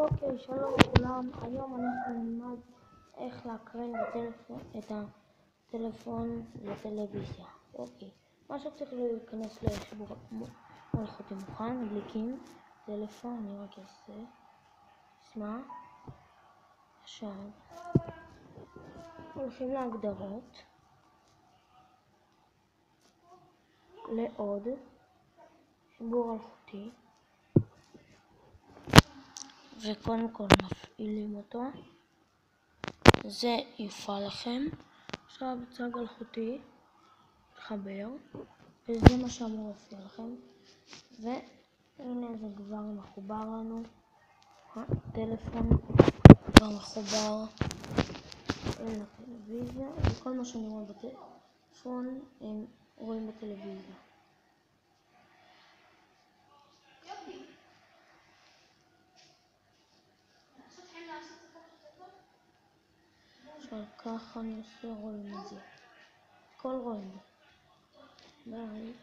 אוקיי, שלום לכולם, היום אנחנו נלמד איך להקרין את הטלפון לטלוויזיה. אוקיי, מה שצריך להיכנס לשיעור מלאכותי מוכן, מדליקים טלפון, אני רק אעשה, נשמע, עכשיו, הולכים להגדרות, לעוד, חיבור אלחוטי, וקודם כל מפעילים אותו, זה יופעל לכם. עכשיו צג אלחוטי תחבר, וזה מה שאמור להופיע לכם, והנה זה כבר מחובר לנו, הטלפון כבר מחובר לטלוויזיה, וכל מה שאני רואה בטלפון הם רואים בטלוויזיה. עכשיו ככה אני עושה, רואים את זה, הכל רואים. ביי.